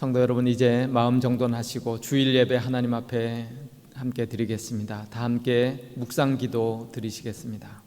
성도 여러분, 이제 마음 정돈하시고 주일 예배 하나님 앞에 함께 드리겠습니다. 다 함께 묵상 기도 드리시겠습니다.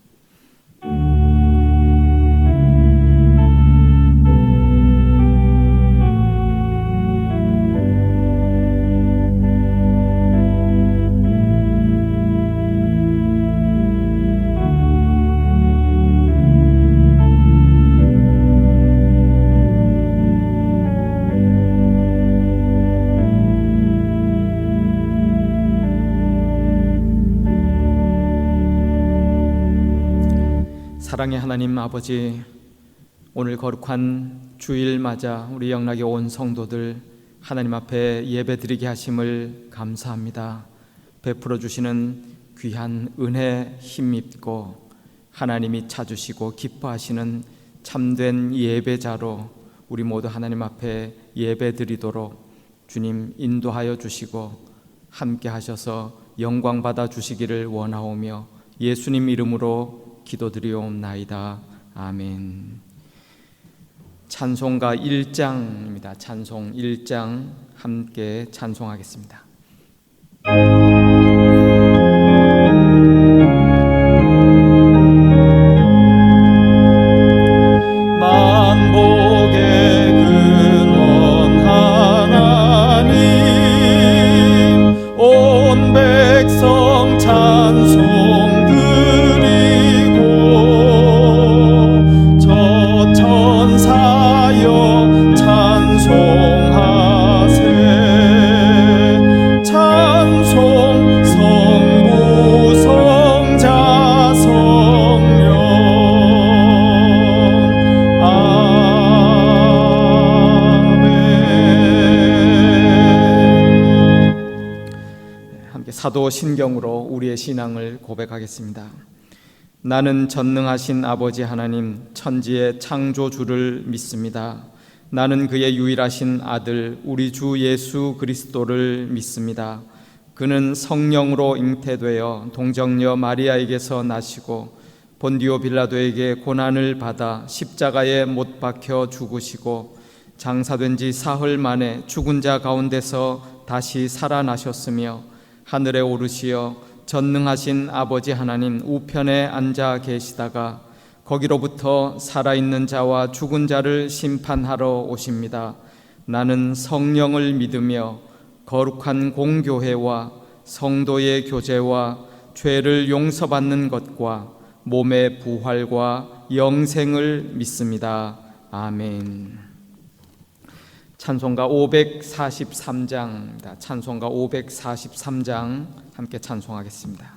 사랑의 하나님 아버지, 오늘 거룩한 주일 맞아 우리 영락의 온 성도들 하나님 앞에 예배드리게 하심을 감사합니다. 베풀어 주시는 귀한 은혜 힘입고 하나님이 찾으시고 기뻐하시는 참된 예배자로 우리 모두 하나님 앞에 예배드리도록 주님 인도하여 주시고 함께 하셔서 영광 받아 주시기를 원하오며 예수님 이름으로 기도드리옵나이다. 아멘. 찬송가 1장입니다. 찬송 1장 함께 찬송하겠습니다. 만복의 근원 하나님, 온 백성 찬송 사도신경으로 우리의 신앙을 고백하겠습니다. 나는 전능하신 아버지 하나님, 천지의 창조주를 믿습니다. 나는 그의 유일하신 아들 우리 주 예수 그리스도를 믿습니다. 그는 성령으로 잉태되어 동정녀 마리아에게서 나시고 본디오 빌라도에게 고난을 받아 십자가에 못 박혀 죽으시고 장사된 지 사흘 만에 죽은 자 가운데서 다시 살아나셨으며 하늘에 오르시어 전능하신 아버지 하나님 우편에 앉아 계시다가 거기로부터 살아있는 자와 죽은 자를 심판하러 오십니다. 나는 성령을 믿으며 거룩한 공교회와 성도의 교제와 죄를 용서받는 것과 몸의 부활과 영생을 믿습니다. 아멘. 찬송가 543장입니다. 찬송가 543장 함께 찬송하겠습니다.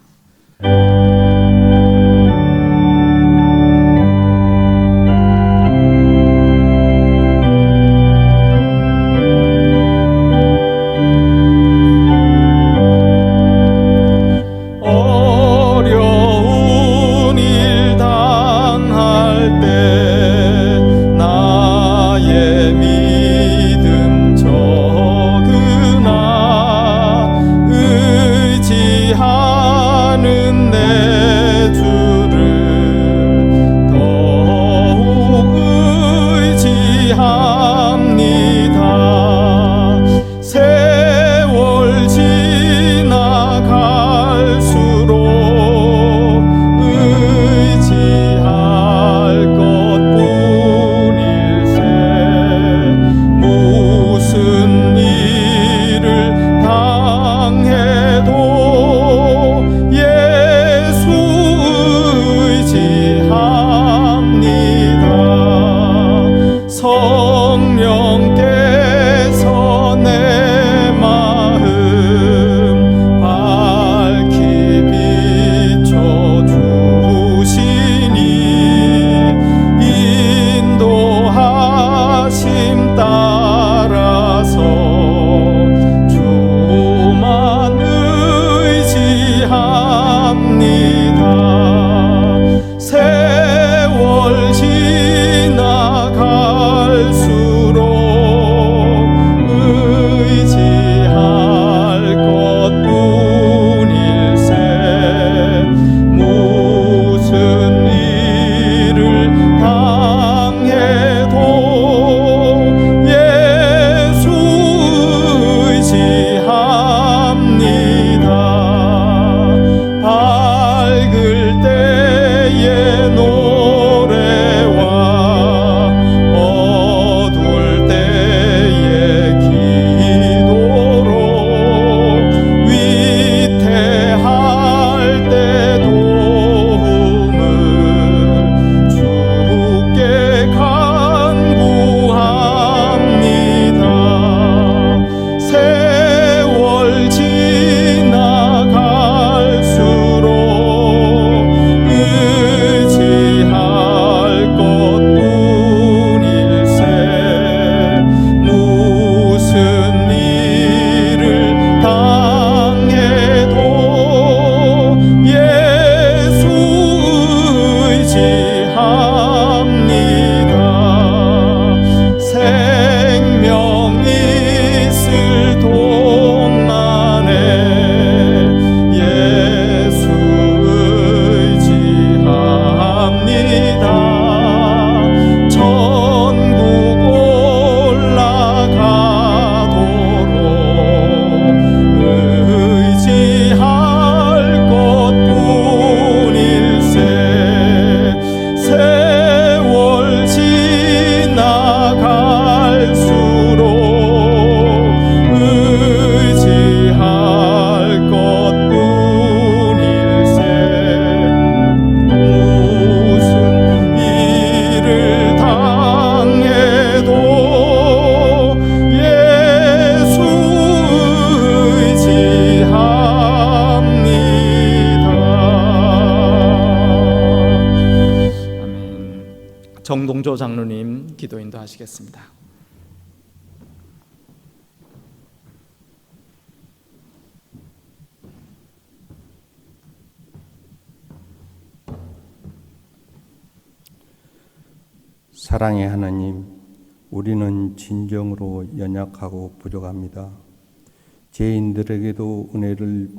정동조 장로님 기도 인도하시겠습니다. 사랑의 하나님, 우리는 진정으로 연약하고 부족합니다. 죄인들에게도 은혜를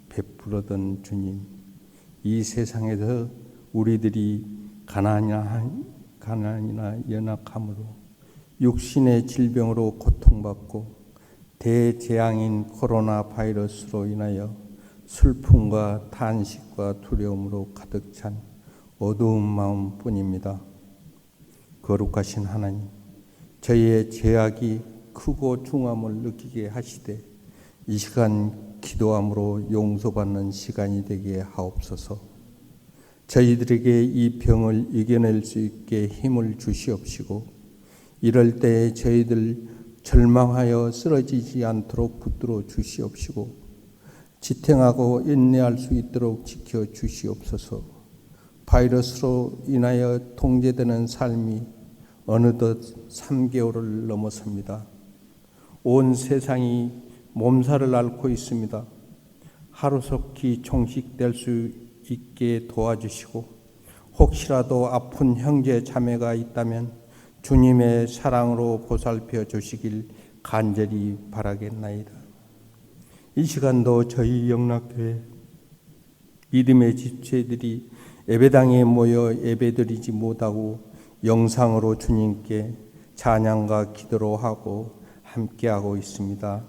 베풀었던 주님, 이 세상에서 우리들이 가난이나 연약함으로 육신의 질병으로 고통받고 대재앙인 코로나 바이러스로 인하여 슬픔과 탄식과 두려움으로 가득 찬 어두운 마음뿐입니다. 거룩하신 하나님, 저희의 죄악이 크고 중함을 느끼게 하시되 이 시간 기도함으로 용서받는 시간이 되게 하옵소서. 저희들에게 이 병을 이겨낼 수 있게 힘을 주시옵시고, 이럴 때 저희들 절망하여 쓰러지지 않도록 붙들어 주시옵시고, 지탱하고 인내할 수 있도록 지켜 주시옵소서. 바이러스로 인하여 통제되는 삶이 어느덧 3개월을 넘어섭니다. 온 세상이 몸살을 앓고 있습니다. 하루속히 종식될 수 있게 도와주시고, 혹시라도 아픈 형제 자매가 있다면 주님의 사랑으로 보살펴 주시길 간절히 바라겠나이다. 이 시간도 저희 영락교회 믿음의 지체들이 예배당에 모여 예배드리지 못하고 영상으로 주님께 찬양과 기도로 하고 함께하고 있습니다.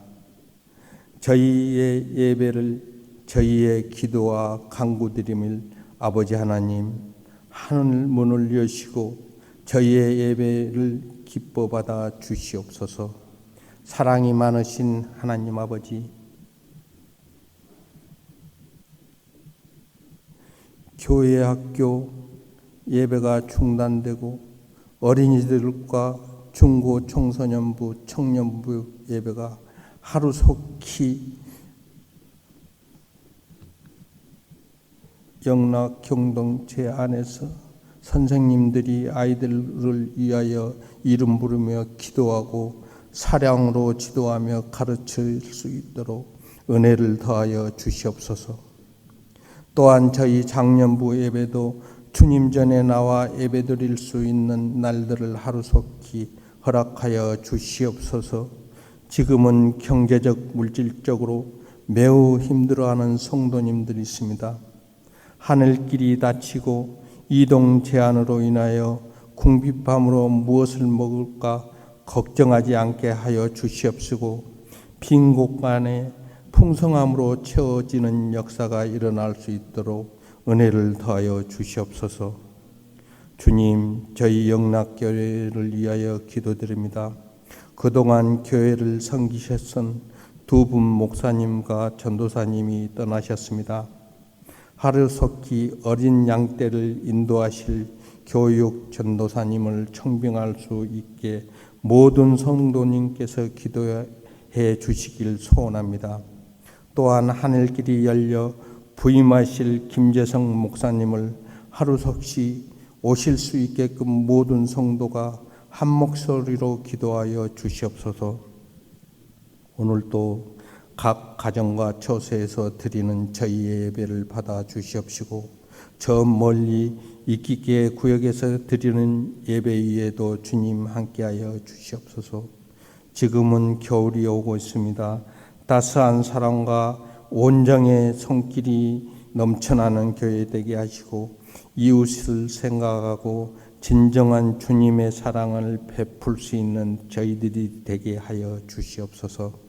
저희의 예배를, 저희의 기도와 간구드림을 아버지 하나님 하늘 문을 여시고 저희의 예배를 기뻐 받아 주시옵소서. 사랑이 많으신 하나님 아버지, 교회 학교 예배가 중단되고 어린이들과 중고 청소년부, 청년부 예배가 하루속히 영락 공동체 안에서 선생님들이 아이들을 위하여 이름 부르며 기도하고 사랑으로 지도하며 가르칠 수 있도록 은혜를 더하여 주시옵소서. 또한 저희 장년부 예배도 주님 전에 나와 예배드릴 수 있는 날들을 하루속히 허락하여 주시옵소서. 지금은 경제적, 물질적으로 매우 힘들어하는 성도님들이 있습니다. 하늘길이 닫히고 이동 제한으로 인하여 궁핍함으로 무엇을 먹을까 걱정하지 않게 하여 주시옵시고, 빈 곳간에 풍성함으로 채워지는 역사가 일어날 수 있도록 은혜를 더하여 주시옵소서. 주님, 저희 영락교회를 위하여 기도드립니다. 그동안 교회를 섬기셨던 두 분 목사님과 전도사님이 떠나셨습니다. 하루속히 어린 양떼를 인도하실 교육 전도사님을 청빙할 수 있게 모든 성도님께서 기도해 주시길 소원합니다. 또한 하늘길이 열려 부임하실 김재성 목사님을 하루속히 오실 수 있게끔 모든 성도가 한 목소리로 기도하여 주시옵소서. 오늘도 각 가정과 처소에서 드리는 저희의 예배를 받아 주시옵시고, 저 멀리 이기계 구역에서 드리는 예배 위에도 주님 함께하여 주시옵소서. 지금은 겨울이 오고 있습니다. 따스한 사랑과 온정의 손길이 넘쳐나는 교회 되게 하시고, 이웃을 생각하고 진정한 주님의 사랑을 베풀 수 있는 저희들이 되게 하여 주시옵소서.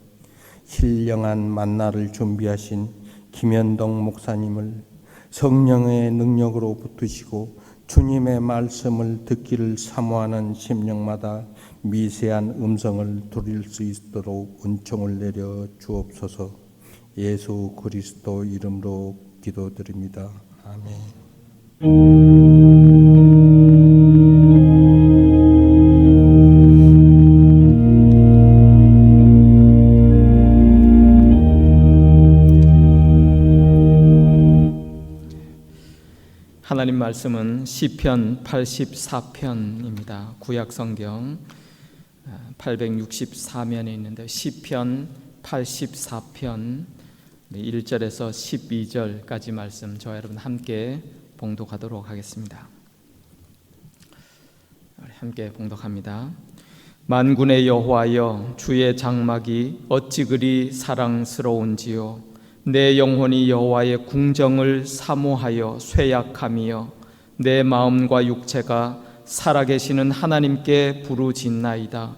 신령한 만나를 준비하신 김현동 목사님을 성령의 능력으로 붙드시고 주님의 말씀을 듣기를 사모하는 심령마다 미세한 음성을 들을 수 있도록 은총을 내려 주옵소서. 예수 그리스도 이름으로 기도드립니다. 아멘. 하나님 말씀은 시편 84편입니다. 구약 성경 864면에 있는데 시편 84편 1절에서 12절까지 말씀 저와 여러분 함께 봉독하도록 하겠습니다. 함께 봉독합니다. 만군의 여호와여, 주의 장막이 어찌 그리 사랑스러운지요. 내 영혼이 여호와의 궁정을 사모하여 쇠약함이여, 내 마음과 육체가 살아계시는 하나님께 부르짖나이다.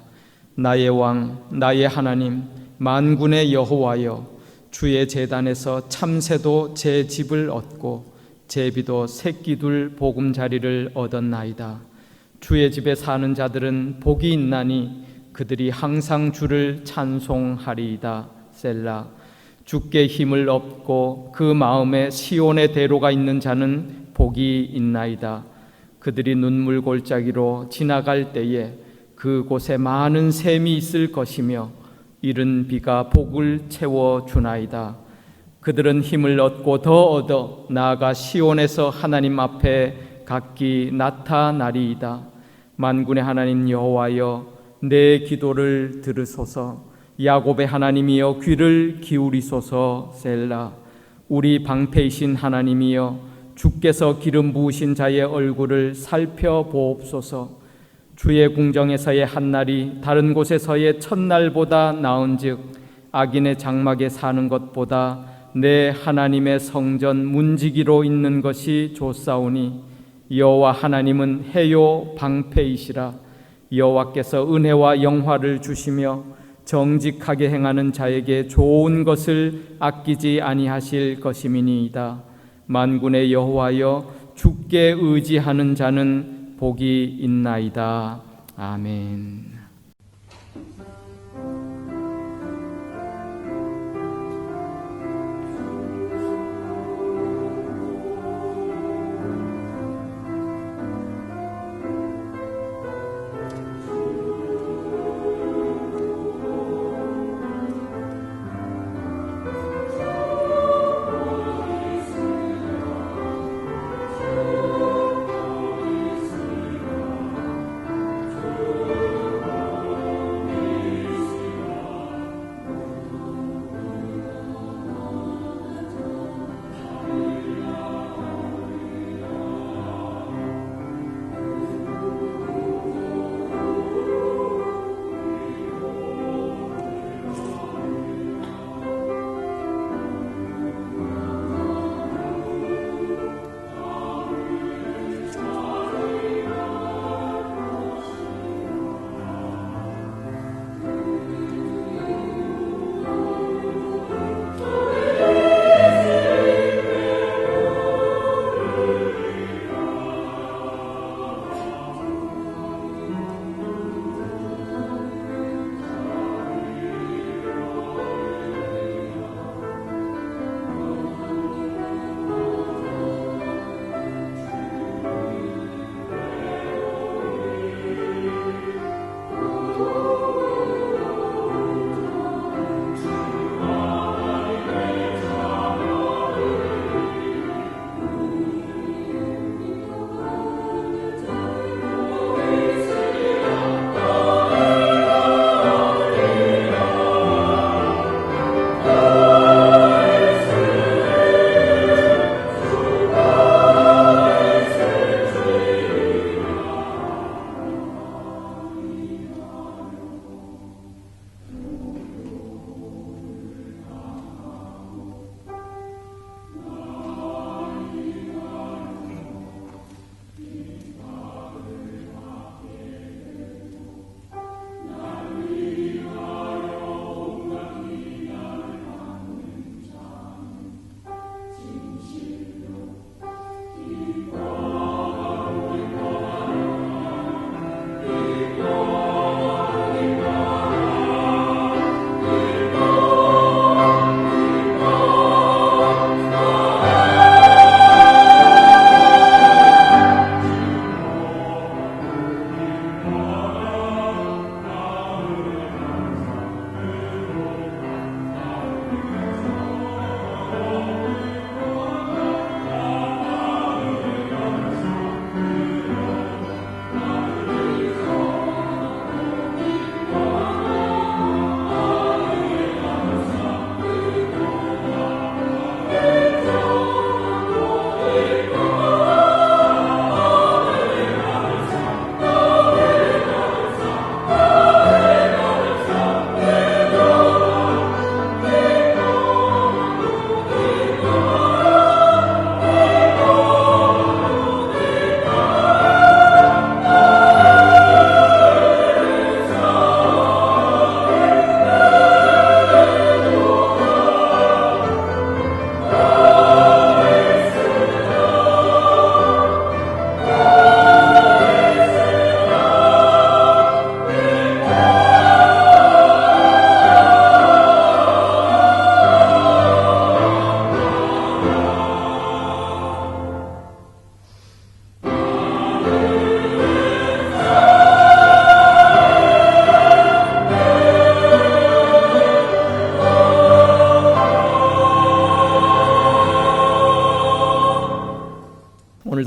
나의 왕, 나의 하나님, 만군의 여호와여, 주의 제단에서 참새도 제 집을 얻고 제비도 새끼둘 보금자리를 얻었나이다. 주의 집에 사는 자들은 복이 있나니 그들이 항상 주를 찬송하리이다. 셀라. 주께 힘을 얻고 그 마음에 시온의 대로가 있는 자는 복이 있나이다. 그들이 눈물 골짜기로 지나갈 때에 그곳에 많은 샘이 있을 것이며 이른 비가 복을 채워주나이다. 그들은 힘을 얻고 더 얻어 나아가 시온에서 하나님 앞에 각기 나타나리이다. 만군의 하나님 여호와여, 내 기도를 들으소서. 야곱의 하나님이여, 귀를 기울이소서. 셀라. 우리 방패이신 하나님이여, 주께서 기름 부으신 자의 얼굴을 살펴보옵소서. 주의 궁정에서의 한날이 다른 곳에서의 첫날보다 나은즉 악인의 장막에 사는 것보다 내 하나님의 성전 문지기로 있는 것이 좋사오니 여호와 하나님은 해요 방패이시라. 여호와께서 은혜와 영화를 주시며 정직하게 행하는 자에게 좋은 것을 아끼지 아니하실 것임이니이다. 만군의 여호와여, 주께 의지하는 자는 복이 있나이다. 아멘.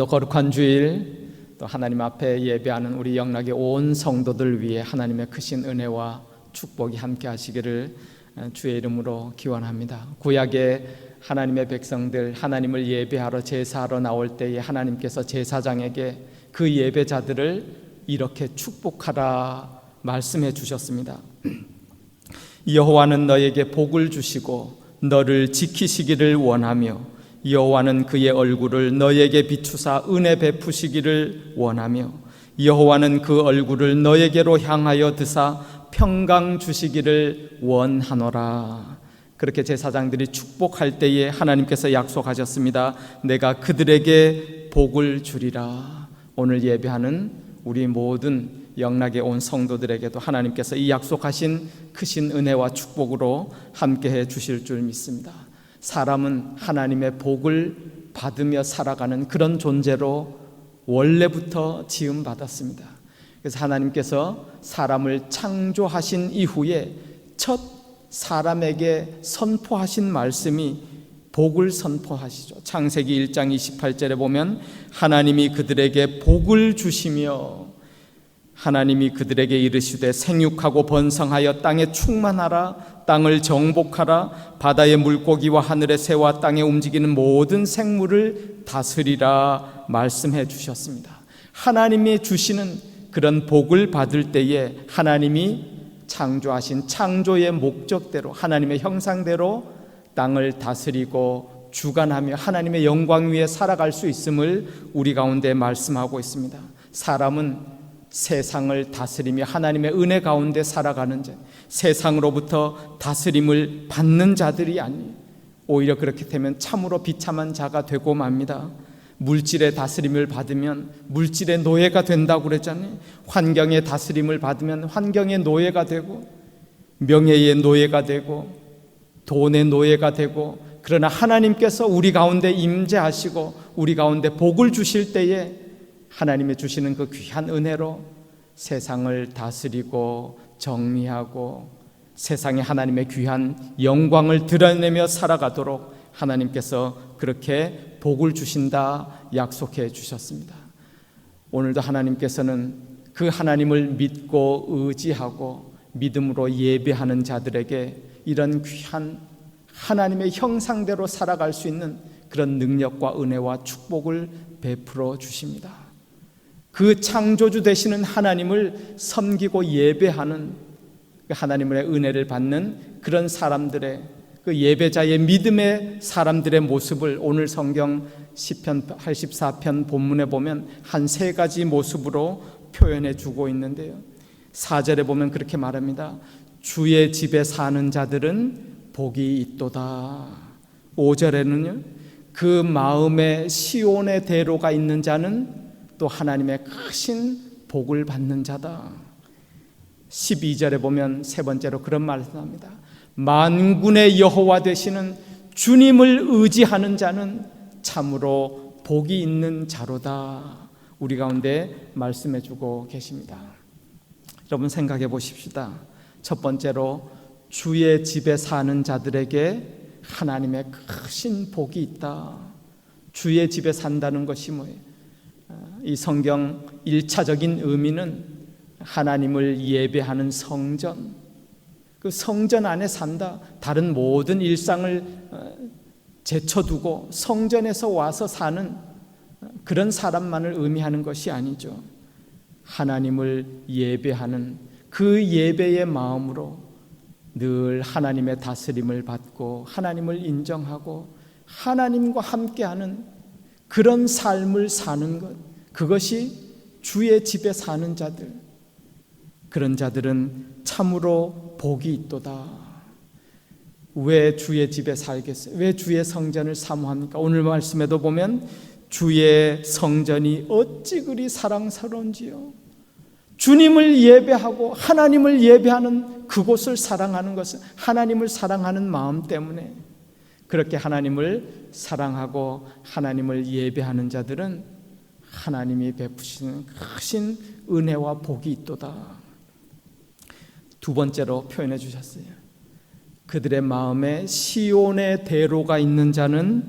거룩한 주일 또 하나님 앞에 예배하는 우리 영락의 온 성도들 위해 하나님의 크신 은혜와 축복이 함께 하시기를 주의 이름으로 기원합니다. 구약의 하나님의 백성들 하나님을 예배하러 제사하러 나올 때에 하나님께서 제사장에게 그 예배자들을 이렇게 축복하라 말씀해 주셨습니다. 여호와는 너에게 복을 주시고 너를 지키시기를 원하며 여호와는 그의 얼굴을 너에게 비추사 은혜 베푸시기를 원하며 여호와는 그 얼굴을 너에게로 향하여 드사 평강 주시기를 원하노라. 그렇게 제사장들이 축복할 때에 하나님께서 약속하셨습니다. 내가 그들에게 복을 주리라. 오늘 예배하는 우리 모든 영락에 온 성도들에게도 하나님께서 이 약속하신 크신 은혜와 축복으로 함께해 주실 줄 믿습니다. 사람은 하나님의 복을 받으며 살아가는 그런 존재로 원래부터 지음받았습니다. 그래서 하나님께서 사람을 창조하신 이후에 첫 사람에게 선포하신 말씀이 복을 선포하시죠. 창세기 1장 28절에 보면 하나님이 그들에게 복을 주시며 하나님이 그들에게 이르시되 생육하고 번성하여 땅에 충만하라. 땅을 정복하라. 바다의 물고기와 하늘의 새와 땅에 움직이는 모든 생물을 다스리라 말씀해 주셨습니다. 하나님이 주시는 그런 복을 받을 때에 하나님이 창조하신 창조의 목적대로 하나님의 형상대로 땅을 다스리고 주관하며 하나님의 영광 위에 살아갈 수 있음을 우리 가운데 말씀하고 있습니다. 사람은 세상을 다스리며 하나님의 은혜 가운데 살아가는 자, 세상으로부터 다스림을 받는 자들이 아니에요. 오히려 그렇게 되면 참으로 비참한 자가 되고 맙니다. 물질의 다스림을 받으면 물질의 노예가 된다고 그랬잖아요. 환경의 다스림을 받으면 환경의 노예가 되고 명예의 노예가 되고 돈의 노예가 되고, 그러나 하나님께서 우리 가운데 임재하시고 우리 가운데 복을 주실 때에 하나님이 주시는 그 귀한 은혜로 세상을 다스리고 정리하고 세상에 하나님의 귀한 영광을 드러내며 살아가도록 하나님께서 그렇게 복을 주신다 약속해 주셨습니다. 오늘도 하나님께서는 그 하나님을 믿고 의지하고 믿음으로 예배하는 자들에게 이런 귀한 하나님의 형상대로 살아갈 수 있는 그런 능력과 은혜와 축복을 베풀어 주십니다. 그 창조주 되시는 하나님을 섬기고 예배하는 하나님의 은혜를 받는 그런 사람들의 그 예배자의 믿음의 사람들의 모습을 오늘 성경 시편 84편 본문에 보면 한 세 가지 모습으로 표현해 주고 있는데요. 4절에 보면 그렇게 말합니다. 주의 집에 사는 자들은 복이 있도다. 5절에는요. 그 마음에 시온의 대로가 있는 자는 또 하나님의 크신 복을 받는 자다. 12절에 보면 세 번째로 그런 말을 합니다. 만군의 여호와 되시는 주님을 의지하는 자는 참으로 복이 있는 자로다. 우리 가운데 말씀해 주고 계십니다. 여러분 생각해 보십시다. 첫 번째로 주의 집에 사는 자들에게 하나님의 크신 복이 있다. 주의 집에 산다는 것이 뭐예요? 이 성경 1차적인 의미는 하나님을 예배하는 성전, 그 성전 안에 산다. 다른 모든 일상을 제쳐두고 성전에서 와서 사는 그런 사람만을 의미하는 것이 아니죠. 하나님을 예배하는 그 예배의 마음으로 늘 하나님의 다스림을 받고 하나님을 인정하고 하나님과 함께하는 그런 삶을 사는 것, 그것이 주의 집에 사는 자들, 그런 자들은 참으로 복이 있도다. 왜 주의 집에 살겠어요? 왜 주의 성전을 사모합니까? 오늘 말씀에도 보면 주의 성전이 어찌 그리 사랑스러운지요. 주님을 예배하고 하나님을 예배하는 그곳을 사랑하는 것은 하나님을 사랑하는 마음 때문에, 그렇게 하나님을 사랑하고 하나님을 예배하는 자들은 하나님이 베푸시는 크신 은혜와 복이 있도다. 두 번째로 표현해 주셨어요. 그들의 마음에 시온의 대로가 있는 자는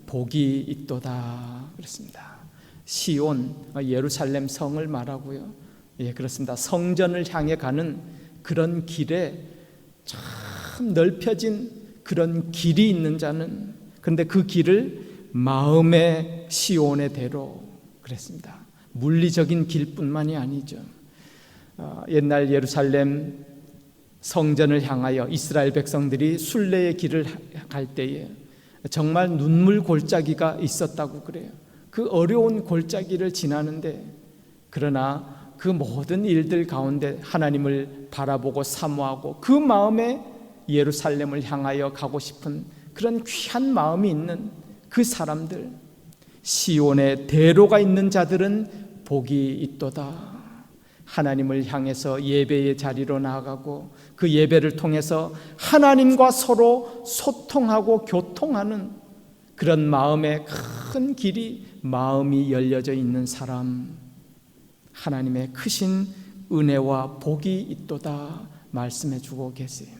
복이 있도다 그랬습니다. 시온, 예루살렘 성을 말하고요. 예, 그렇습니다. 성전을 향해 가는 그런 길에 참 넓혀진 그런 길이 있는 자는, 그런데 그 길을 마음의 시온의 대로 그랬습니다. 물리적인 길뿐만이 아니죠. 옛날 예루살렘 성전을 향하여 이스라엘 백성들이 순례의 길을 갈 때에 정말 눈물 골짜기가 있었다고 그래요. 그 어려운 골짜기를 지나는데, 그러나 그 모든 일들 가운데 하나님을 바라보고 사모하고 그 마음에 예루살렘을 향하여 가고 싶은 그런 귀한 마음이 있는 그 사람들, 시온의 대로가 있는 자들은 복이 있도다. 하나님을 향해서 예배의 자리로 나아가고 그 예배를 통해서 하나님과 서로 소통하고 교통하는 그런 마음의 큰 길이, 마음이 열려져 있는 사람, 하나님의 크신 은혜와 복이 있도다 말씀해 주고 계세요.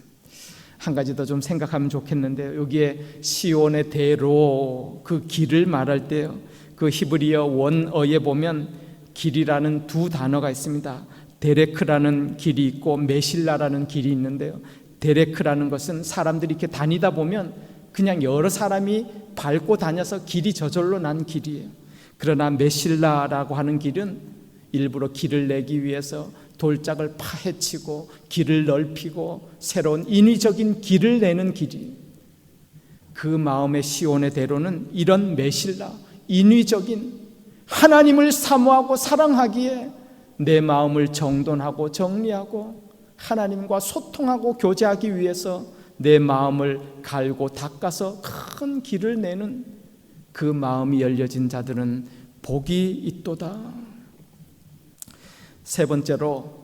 한 가지 더 좀 생각하면 좋겠는데, 여기에 시온의 대로, 그 길을 말할 때요, 그 히브리어 원어에 보면 길이라는 두 단어가 있습니다. 데레크라는 길이 있고 메실라라는 길이 있는데요, 데레크라는 것은 사람들이 이렇게 다니다 보면 그냥 여러 사람이 밟고 다녀서 길이 저절로 난 길이에요. 그러나 메실라라고 하는 길은 일부러 길을 내기 위해서 돌짝을 파헤치고 길을 넓히고 새로운 인위적인 길을 내는 길이, 그 마음의 시온의 대로는 이런 메실라, 인위적인, 하나님을 사모하고 사랑하기에 내 마음을 정돈하고 정리하고 하나님과 소통하고 교제하기 위해서 내 마음을 갈고 닦아서 큰 길을 내는 그 마음이 열려진 자들은 복이 있도다. 세 번째로,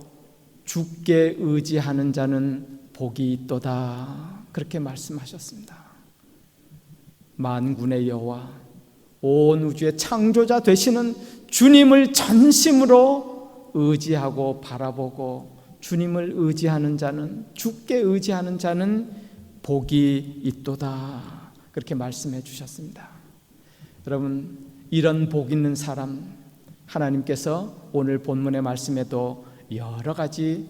주께 의지하는 자는 복이 있도다, 그렇게 말씀하셨습니다. 만군의 여호와, 온 우주의 창조자 되시는 주님을 전심으로 의지하고 바라보고 주님을 의지하는 자는, 주께 의지하는 자는 복이 있도다, 그렇게 말씀해 주셨습니다. 여러분, 이런 복 있는 사람, 하나님께서 오늘 본문의 말씀에도 여러 가지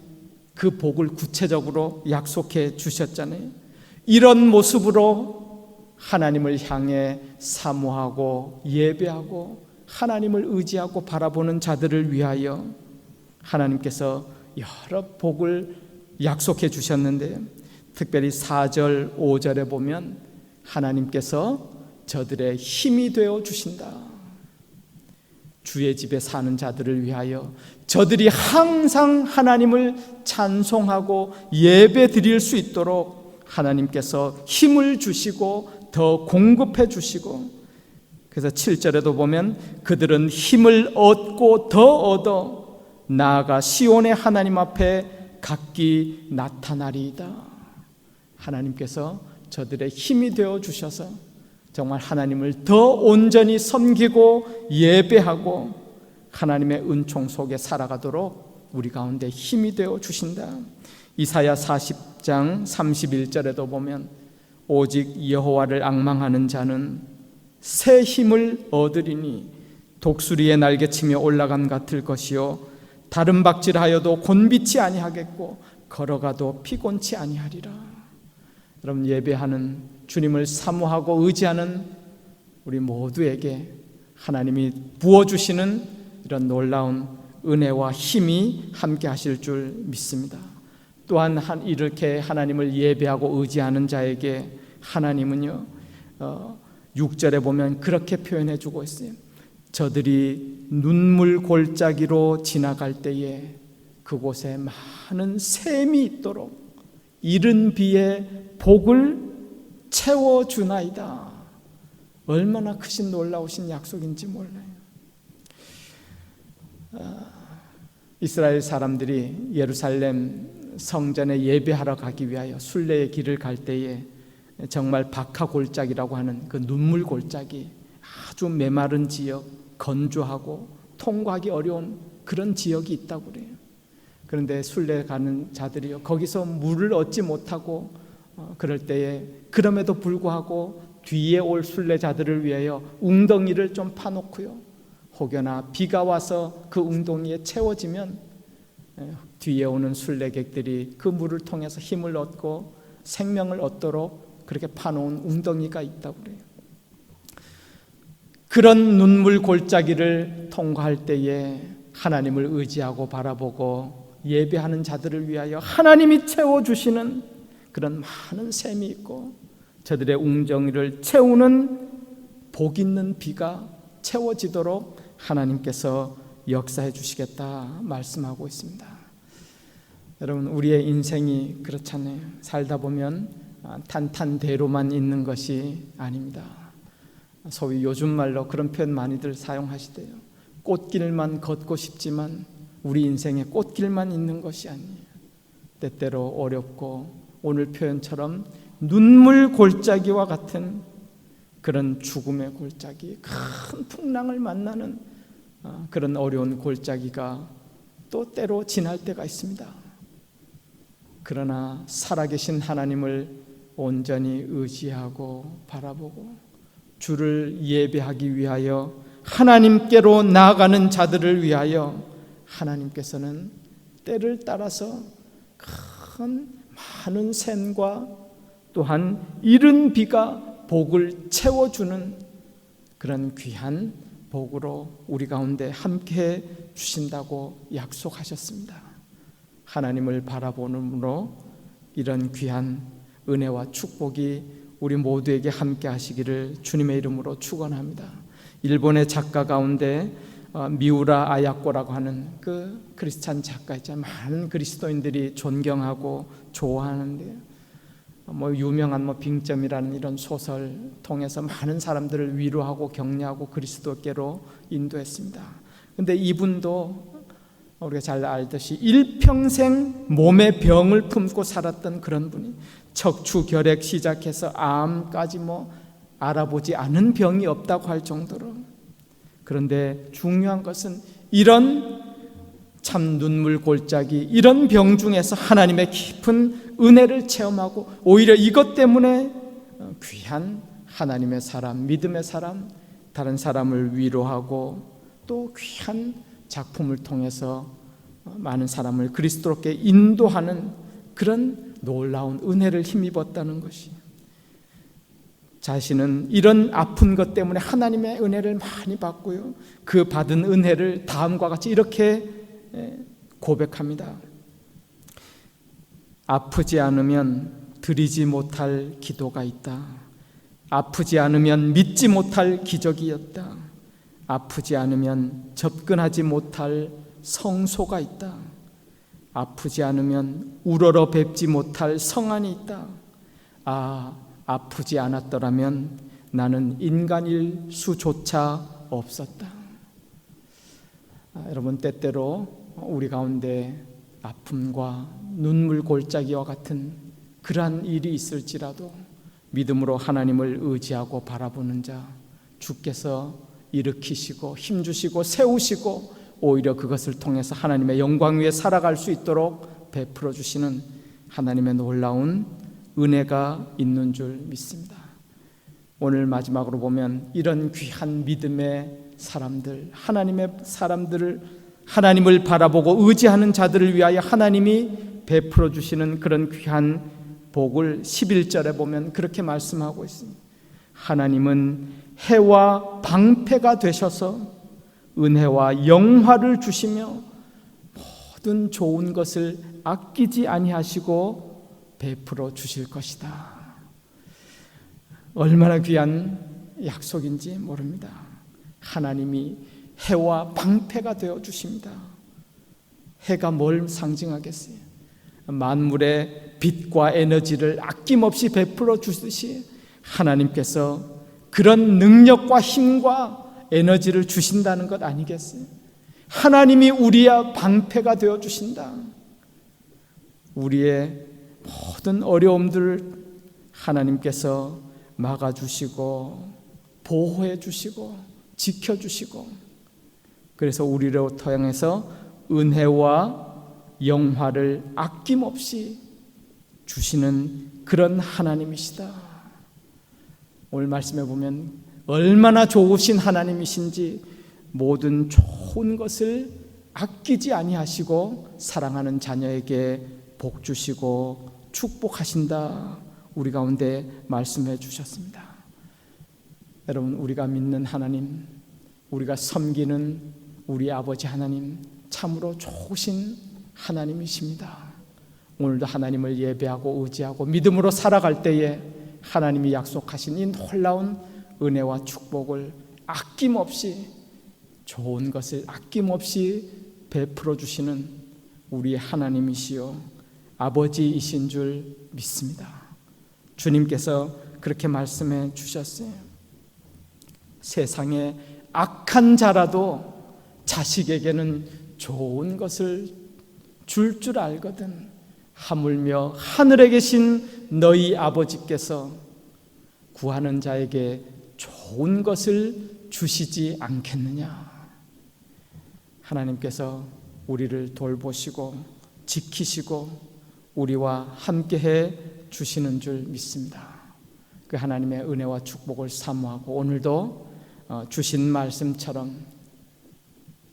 그 복을 구체적으로 약속해 주셨잖아요. 이런 모습으로 하나님을 향해 사모하고 예배하고 하나님을 의지하고 바라보는 자들을 위하여 하나님께서 여러 복을 약속해 주셨는데, 특별히 4절 5절에 보면 하나님께서 저들의 힘이 되어 주신다. 주의 집에 사는 자들을 위하여 저들이 항상 하나님을 찬송하고 예배 드릴 수 있도록 하나님께서 힘을 주시고 더 공급해 주시고, 그래서 7절에도 보면 그들은 힘을 얻고 더 얻어 나아가 시온의 하나님 앞에 각기 나타나리이다. 하나님께서 저들의 힘이 되어 주셔서 정말 하나님을 더 온전히 섬기고 예배하고 하나님의 은총 속에 살아가도록 우리 가운데 힘이 되어 주신다. 이사야 40장 31절에도 보면 오직 여호와를 앙망하는 자는 새 힘을 얻으리니 독수리의 날개치며 올라감 같을 것이요 다른 박질하여도 곤비치 아니하겠고 걸어가도 피곤치 아니하리라. 여러분, 예배하는 주님을 사모하고 의지하는 우리 모두에게 하나님이 부어주시는 이런 놀라운 은혜와 힘이 함께 하실 줄 믿습니다. 또한 이렇게 하나님을 예배하고 의지하는 자에게 하나님은요, 6절에 보면 그렇게 표현해 주고 있어요. 저들이 눈물 골짜기로 지나갈 때에 그곳에 많은 샘이 있도록 이른 비에 복을 채워주나이다. 얼마나 크신 놀라우신 약속인지 몰라요. 이스라엘 사람들이 예루살렘 성전에 예배하러 가기 위하여 순례의 길을 갈 때에 정말 박하골짜기라고 하는 그 눈물 골짜기, 아주 메마른 지역, 건조하고 통과하기 어려운 그런 지역이 있다고 그래요. 그런데 순례 가는 자들이요, 거기서 물을 얻지 못하고 그럴 때에 그럼에도 불구하고 뒤에 올 순례자들을 위하여 웅덩이를 좀 파놓고요, 혹여나 비가 와서 그 웅덩이에 채워지면 뒤에 오는 순례객들이 그 물을 통해서 힘을 얻고 생명을 얻도록 그렇게 파놓은 웅덩이가 있다고 그래요. 그런 눈물 골짜기를 통과할 때에 하나님을 의지하고 바라보고 예배하는 자들을 위하여 하나님이 채워주시는 그런 많은 샘이 있고 저들의 웅덩이를 채우는 복 있는 비가 채워지도록 하나님께서 역사해 주시겠다 말씀하고 있습니다. 여러분, 우리의 인생이 그렇잖아요. 살다 보면 탄탄대로만 있는 것이 아닙니다. 소위 요즘 말로 그런 표현 많이들 사용하시대요. 꽃길만 걷고 싶지만 우리 인생에 꽃길만 있는 것이 아니에요. 때때로 어렵고 오늘 표현처럼 눈물 골짜기와 같은 그런 죽음의 골짜기, 큰 풍랑을 만나는 그런 어려운 골짜기가 또 때로 지날 때가 있습니다. 그러나 살아계신 하나님을 온전히 의지하고 바라보고 주를 예배하기 위하여 하나님께로 나아가는 자들을 위하여 하나님께서는 때를 따라서 큰 많은 샘과 또한 이른 비가 복을 채워주는 그런 귀한 복으로 우리 가운데 함께 주신다고 약속하셨습니다. 하나님을 바라보는으로 이런 귀한 은혜와 축복이 우리 모두에게 함께 하시기를 주님의 이름으로 축원합니다. 일본의 작가 가운데 미우라 아야코라고 하는 그 크리스찬 작가 있잖아요. 많은 그리스도인들이 존경하고 좋아하는데 유명한 빙점이라는 이런 소설 통해서 많은 사람들을 위로하고 격려하고 그리스도께로 인도했습니다. 그런데 이분도 우리가 잘 알듯이 일평생 몸의 병을 품고 살았던 그런 분이 척추결핵 시작해서 암까지 알아보지 않은 병이 없다고 할 정도로. 그런데 중요한 것은 이런 참 눈물 골짜기, 이런 병 중에서 하나님의 깊은 은혜를 체험하고 오히려 이것 때문에 귀한 하나님의 사람, 믿음의 사람, 다른 사람을 위로하고 또 귀한 작품을 통해서 많은 사람을 그리스도께 인도하는 그런 놀라운 은혜를 힘입었다는 것이, 자신은 이런 아픈 것 때문에 하나님의 은혜를 많이 받고요, 그 받은 은혜를 다음과 같이 이렇게 고백합니다. 아프지 않으면 드리지 못할 기도가 있다. 아프지 않으면 믿지 못할 기적이었다. 아프지 않으면 접근하지 못할 성소가 있다. 아프지 않으면 우러러 뵙지 못할 성안이 있다. 아프지 않았더라면 나는 인간일 수조차 없었다. 여러분, 때때로 우리 가운데 아픔과 눈물 골짜기와 같은 그러한 일이 있을지라도 믿음으로 하나님을 의지하고 바라보는 자, 주께서 일으키시고 힘주시고 세우시고 오히려 그것을 통해서 하나님의 영광 위에 살아갈 수 있도록 베풀어 주시는 하나님의 놀라운 은혜가 있는 줄 믿습니다. 오늘 마지막으로 보면 이런 귀한 믿음의 사람들, 하나님의 사람들을, 하나님을 바라보고 의지하는 자들을 위하여 하나님이 베풀어 주시는 그런 귀한 복을 11절에 보면 그렇게 말씀하고 있습니다. 하나님은 해와 방패가 되셔서 은혜와 영화를 주시며 모든 좋은 것을 아끼지 아니하시고 베풀어 주실 것이다. 얼마나 귀한 약속인지 모릅니다. 하나님이 해와 방패가 되어 주십니다. 해가 뭘 상징하겠어요? 만물의 빛과 에너지를 아낌없이 베풀어 주듯이 하나님께서 그런 능력과 힘과 에너지를 주신다는 것 아니겠어요? 하나님이 우리의 방패가 되어 주신다. 우리의 모든 어려움들을 하나님께서 막아주시고 보호해 주시고 지켜주시고, 그래서 우리로 통해서 은혜와 영화를 아낌없이 주시는 그런 하나님이시다. 오늘 말씀해 보면 얼마나 좋으신 하나님이신지 모든 좋은 것을 아끼지 아니하시고 사랑하는 자녀에게 복 주시고 축복하신다. 우리 가운데 말씀해 주셨습니다. 여러분, 우리가 믿는 하나님, 우리가 섬기는 우리 아버지 하나님, 참으로 좋으신 하나님이십니다. 오늘도 하나님을 예배하고 의지하고 믿음으로 살아갈 때에 하나님이 약속하신 이 놀라운 은혜와 축복을 아낌없이, 좋은 것을 아낌없이 베풀어 주시는 우리 하나님이시요 아버지이신 줄 믿습니다. 주님께서 그렇게 말씀해 주셨어요. 세상에 악한 자라도 자식에게는 좋은 것을 줄 줄 알거든. 하물며 하늘에 계신 너희 아버지께서 구하는 자에게 좋은 것을 주시지 않겠느냐. 하나님께서 우리를 돌보시고 지키시고 우리와 함께해 주시는 줄 믿습니다. 그 하나님의 은혜와 축복을 사모하고 오늘도 주신 말씀처럼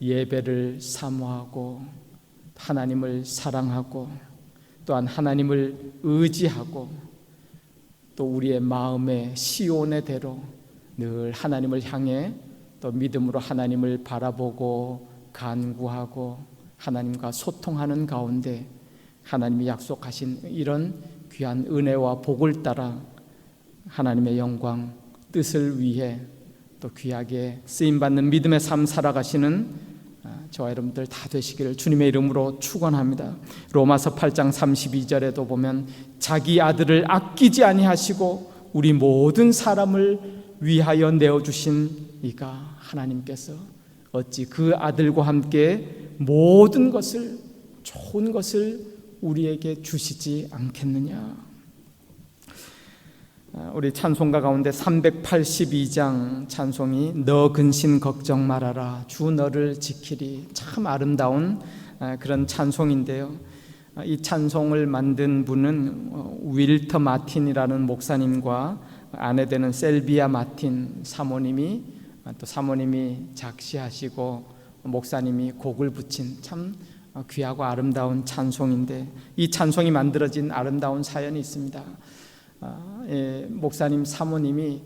예배를 사모하고 하나님을 사랑하고 또한 하나님을 의지하고 또 우리의 마음의 시온의 대로 늘 하나님을 향해 또 믿음으로 하나님을 바라보고 간구하고 하나님과 소통하는 가운데 하나님이 약속하신 이런 귀한 은혜와 복을 따라 하나님의 영광 뜻을 위해 또 귀하게 쓰임받는 믿음의 삶 살아가시는 저와 여러분들 다 되시기를 주님의 이름으로 축원합니다. 로마서 8장 32절에도 보면 자기 아들을 아끼지 아니하시고 우리 모든 사람을 위하여 내어주신 이가 하나님께서 어찌 그 아들과 함께 모든 것을, 좋은 것을 우리에게 주시지 않겠느냐. 우리 찬송가 가운데 382장 찬송이 너 근신 걱정 말아라 주 너를 지키리, 참 아름다운 그런 찬송인데요. 이 찬송을 만든 분은 윌터 마틴이라는 목사님과 아내 되는 셀비아 마틴 사모님이 또 사모님이 작시하시고 목사님이 곡을 붙인 참 귀하고 아름다운 찬송인데, 이 찬송이 만들어진 아름다운 사연이 있습니다. 목사님 사모님이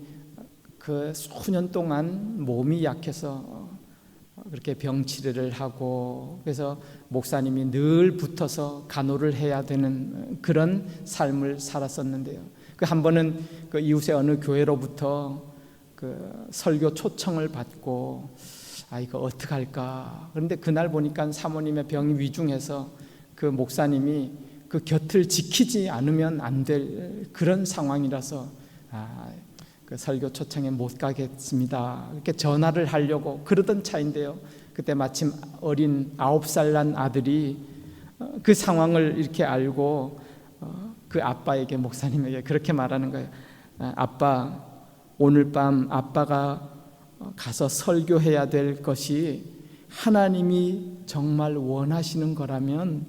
그 수년 동안 몸이 약해서 그렇게 병치레를 하고, 그래서 목사님이 늘 붙어서 간호를 해야 되는 그런 삶을 살았었는데요. 그 한 번은 그 이웃의 어느 교회로부터 그 설교 초청을 받고 이거 어떡할까. 그런데 그날 보니까 사모님의 병이 위중해서 그 목사님이 그 곁을 지키지 않으면 안 될 그런 상황이라서 그 설교 초청에 못 가겠습니다. 이렇게 전화를 하려고 그러던 차인데요. 그때 마침 어린 9살 난 아들이 그 상황을 이렇게 알고 그 아빠에게, 목사님에게 그렇게 말하는 거예요. 아빠, 오늘 밤 아빠가 가서 설교해야 될 것이 하나님이 정말 원하시는 거라면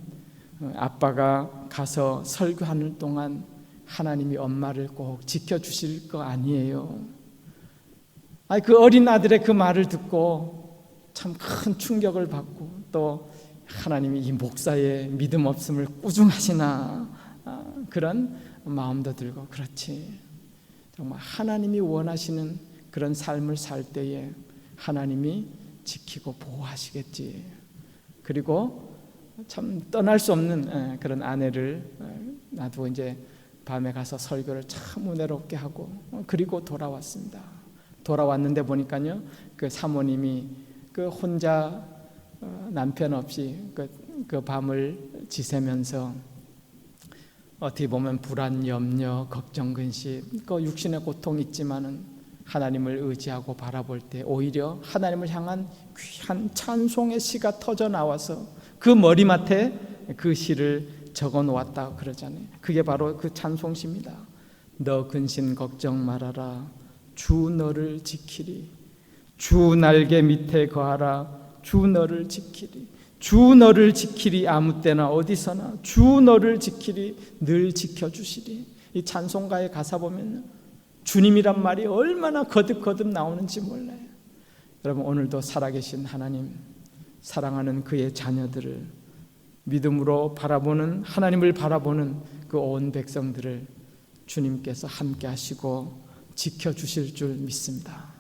아빠가 가서 설교하는 동안 하나님이 엄마를 꼭 지켜주실 거 아니에요. 그 어린 아들의 그 말을 듣고 참 큰 충격을 받고, 또 하나님이 이 목사의 믿음 없음을 꾸중하시나 그런 마음도 들고, 그렇지, 정말 하나님이 원하시는 그런 삶을 살 때에 하나님이 지키고 보호하시겠지. 그리고 참 떠날 수 없는 그런 아내를 놔두고 이제 밤에 가서 설교를 참 은혜롭게 하고 그리고 돌아왔습니다. 돌아왔는데 보니까요, 그 사모님이 그 혼자 남편 없이 그 밤을 지새면서 어떻게 보면 불안, 염려, 걱정, 근심, 그 육신의 고통이 있지만은 하나님을 의지하고 바라볼 때 오히려 하나님을 향한 귀한 찬송의 시가 터져 나와서 그 머리맡에 그 시를 적어 놓았다 그러잖아요. 그게 바로 그 찬송시입니다. 너 근심 걱정 말아라 주 너를 지키리, 주 날개 밑에 거하라 주 너를 지키리, 주 너를 지키리 아무 때나 어디서나 주 너를 지키리 늘 지켜주시리. 이 찬송가의 가사 보면 주님이란 말이 얼마나 거듭거듭 나오는지 몰라요. 여러분, 오늘도 살아계신 하나님, 사랑하는 그의 자녀들을 믿음으로 바라보는, 하나님을 바라보는 그 온 백성들을 주님께서 함께 하시고 지켜주실 줄 믿습니다.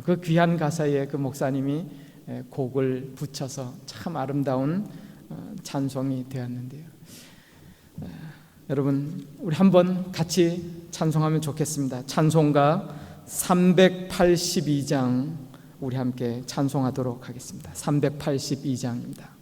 그 귀한 가사에 그 목사님이 곡을 붙여서 참 아름다운 찬송이 되었는데요. 여러분, 우리 한번 같이 찬송하면 좋겠습니다. 찬송가 382장 우리 함께 찬송하도록 하겠습니다. 382장입니다.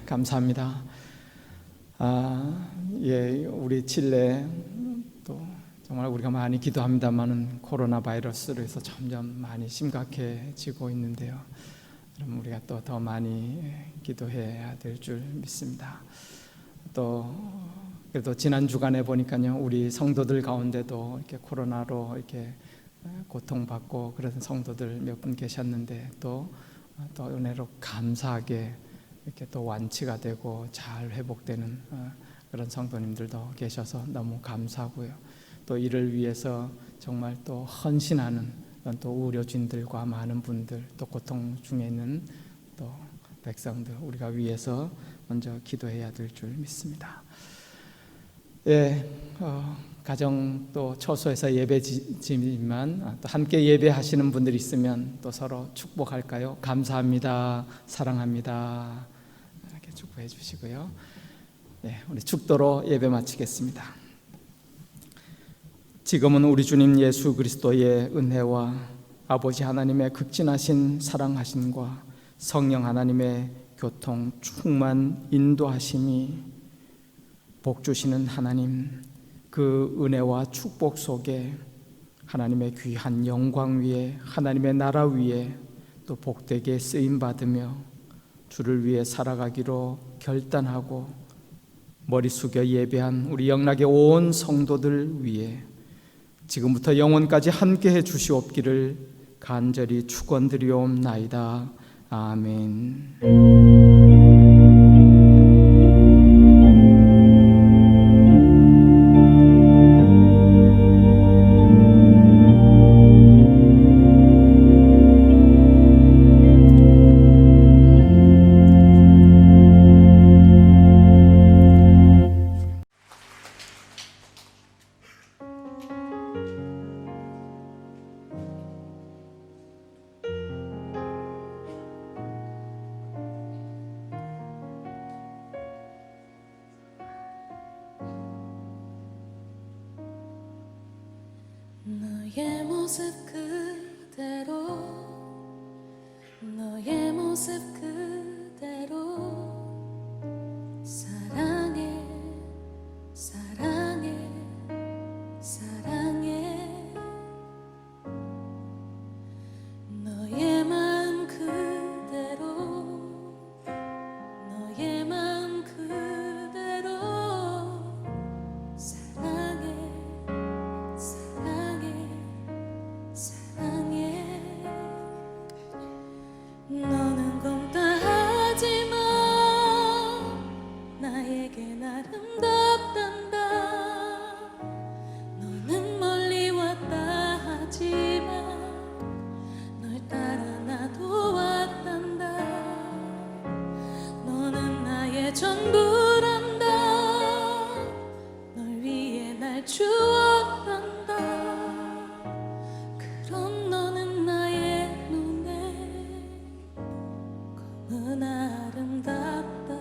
감사합니다. 우리 칠레 또 정말 우리가 많이 기도합니다만은 코로나 바이러스로 해서 점점 많이 심각해지고 있는데요. 그럼 우리가 또 더 많이 기도해야 될 줄 믿습니다. 또 그래도 지난 주간에 보니까요, 우리 성도들 가운데도 이렇게 코로나로 이렇게 고통받고 그런 성도들 몇 분 계셨는데 또 은혜로 감사하게 이렇게 또 완치가 되고 잘 회복되는 그런 성도님들도 계셔서 너무 감사하고요. 또 이를 위해서 정말 또 헌신하는 또 의료진들과 많은 분들, 또 고통 중에 있는 또 백성들 우리가 위해서 먼저 기도해야 될 줄 믿습니다. 예, 가정 또 처소에서 예배지만 또 함께 예배하시는 분들이 있으면 또 서로 축복할까요? 감사합니다, 사랑합니다, 이렇게 축복해 주시고요. 네, 우리 축도로 예배 마치겠습니다. 지금은 우리 주님 예수 그리스도의 은혜와 아버지 하나님의 극진하신 사랑하심과 성령 하나님의 교통 충만 인도하심이 복 주시는 하나님, 그 은혜와 축복 속에 하나님의 귀한 영광 위에, 하나님의 나라 위에 또 복되게 쓰임 받으며 주를 위해 살아가기로 결단하고 머리 숙여 예배한 우리 영락의 온 성도들 위해 지금부터 영원까지 함께해 주시옵기를 간절히 축원드리옵나이다. 아멘. 너의 모습 그대로, 너의 모습 그대로 사랑해, 사랑해, 사랑해. 너의 마음 그대로, 너의 마음 그대로 사랑해, 사랑해, 사랑해. 너는 공따하지만 나에겐 아름답단다. 너는 멀리 왔다 하지만 널 따라 나도 왔단다. 너는 나의 전부란다. 널 위해 날 주었단다. 그런 너는 나의 눈에 검은 아름답다.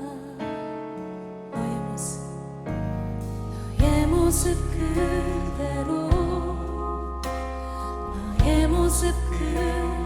너의 모습, 너의 모습 그대로, 너의 모습 그대로